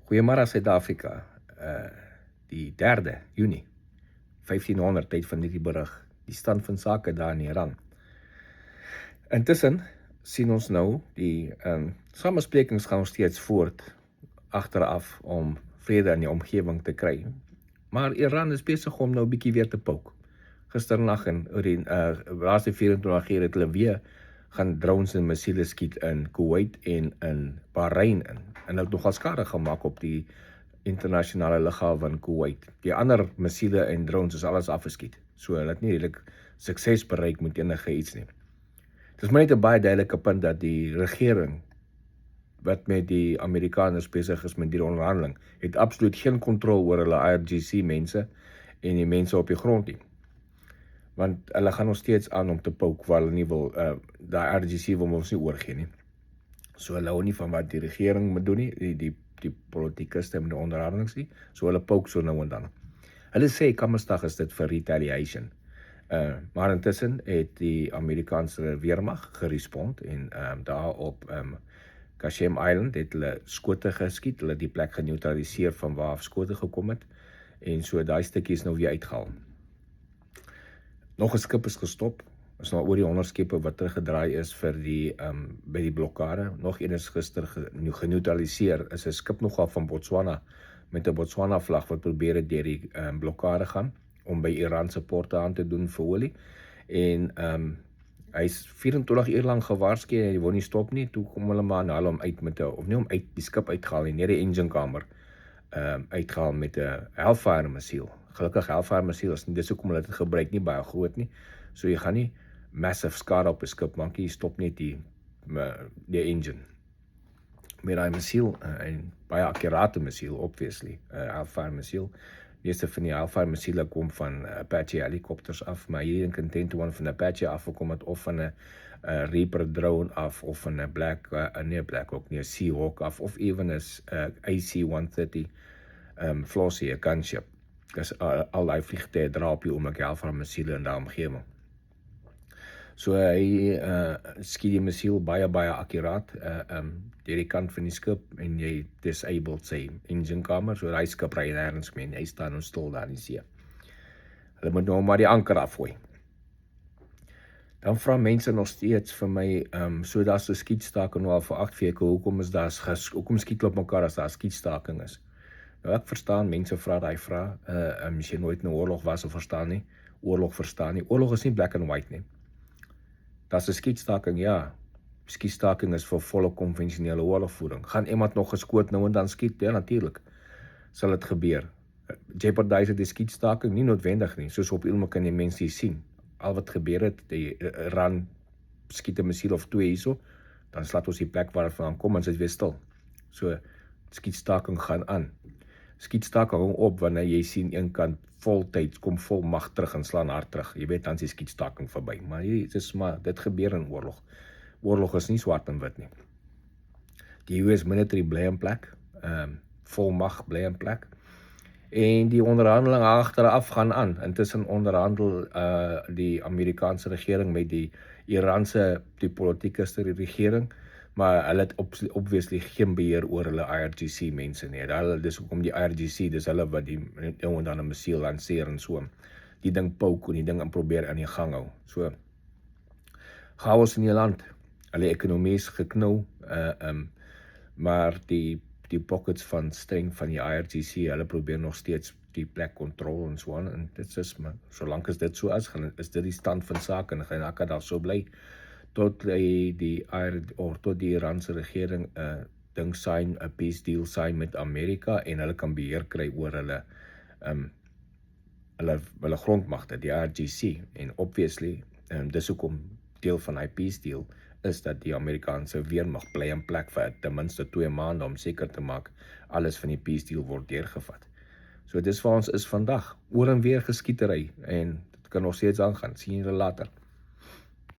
Goeiemôre Suid-Afrika, die 3de Junie, 1500 tyd van hierdie berig, die stand van sake daar in Iran. Intussen sien ons nou, die samesprekings gaan nog steeds voort, agteraf om vrede in die omgewing te kry. Maar Iran is besig om nou 'n bietjie weer te pook. Gisternag en oor die laaste 24 uur het hulle weer gaan drones en missiele skiet in Kuwait en in Bahrein in. En het nogal skade gemaak op die internasionale lughawe in Kuwait. Die ander missiele en drones is alles afgeskiet. So hulle het nie redelik sukses bereik met enige iets nie. Dit is maar net 'n baie duidelike punt dat die regering wat met die Amerikaners besig is met die onderhandeling, het absoluut geen kontrole oor hulle IRGC mense en die mense op die grond nie. Want hulle gaan nog steeds aan om te pouk, waar hulle nie wil, die IRGC wil ons nie oorgee nie. So hulle hou nie van wat die regering moet doen nie, die politikuste met die onderhandelings nie, so hulle pouk so nou en dan. Hulle sê Kammersdag is dit vir retaliation. Maar intussen het die Amerikaanse weermag gerespond en daar op Qasem Island het hulle skote geskiet, hulle die plek geneutraliseer van waar af skote gekom het, en so daai stukkie is nou weer uitgehaal. Nog 'n skip is gestop, is nou oor die 100 skepe wat teruggedraai is vir die by die blokkade. Nog een is gister geneutraliseer, is 'n skip nogal van Botswana met 'n Botswana vlag wat probeer het deur die blokkade gaan om by Iran se porte aan te doen vir olie. En hy is 24 uur lank gewaarsku en hy wou nie stop nie. Toe kom hulle maar en haal hom uit met 'n, of nie om uit die skip uitgehaal nie, net die enginekamer uitgehaal met 'n Hellfire missiel. Gelukkig Hellfire missiel is nie, dis hoekom hulle dit gebruik, nie baie groot nie. So jy gaan nie massive skade op 'n skip maak, jy stop net die engine. Met daai missiel, en baie akkurate missiel, obviously, Hellfire missiel. Meeste van die Hellfire missiele kom van Apache helikopters af, maar hierdie kan teen toe van Apache afgekom het, of van 'n Reaper drone af, of van 'n nie 'n Seahawk af, of even 'n AC-130 Flossie, 'n gunship. Dis al die vliegtuie dra op die oomblik Hellfire missiele in daai omgewing. So hy skiet die missiel baie akkuraat deur die kant van die skip, en jy disabled sy enginekamer, so hy skip ry nêrens meer, hy staan nou stil daar in die see. Hulle moet nou maar die anker afgooi. Dan vra mense nog steeds vir my, so daar's so skietstaking nou al vir 8 weke, hoekom skiet hulle op mekaar as daar skietstaking is? Nou ek verstaan, mense vra daai vraag, as jy nooit in 'n oorlog was of verstaan nie, oorlog is nie black and white nie. Daar's 'n skietstaking, ja. Skietstaking is vir volle konvensionele oorlogvoering. Gaan iemand nog geskoot nou en dan skiet? Ja, natuurlik sal dit gebeur. Jeopardize die skietstaking? Nie noodwendig nie, soos op die oomblik kan die mense sien. Al wat gebeur het, die Iran skiet 'n missiel of 2 hierso, dan slaat ons die plek waar dit vandaan kom en sit weer stil. So, skietstaking gaan aan. Skietstaking hou op wanneer jy sien een kant voltyds kom vol mag terug en slaan hard terug. Jy weet, dan is die skietstaking verby. Maar dit gebeur in oorlog. Oorlog is nie swart en wit nie. Die US military bly in plek, vol mag bly in plek. En die onderhandeling agteraf gaan aan. Intussen onderhandel die Amerikaanse regering met die Iranse politieke regering, maar hulle het obviously geen beheer oor hulle IRGC mense nie. Dis hoekom die IRGC, dis hulle wat die nou en dan 'n missiel lanseer en so. Die ding pouk en die ding probeer aan die gang hou. So, chaos in die land. Hulle ekonomie is geknou, maar die pockets van streng van die IRGC, hulle probeer nog steeds die plek kontrol en so aan, en dit is, maar solank as dit so is dit die stand van sake, en gaan ek daar so bly, tot die Iranse regering ding sign, 'n peace deal sign met Amerika, en hulle kan beheer kry oor hulle grondmagte, die IRGC, en obviously, dis hoekom deel van die peace deal is dat die Amerikaanse weermag bly in plek vir ten minste 2 maande om seker te maak alles van die peace deal word deurgevat. So dis vir ons is vandag, oor en weer geskietery, en dit kan nog steeds aangaan. Sien julle later.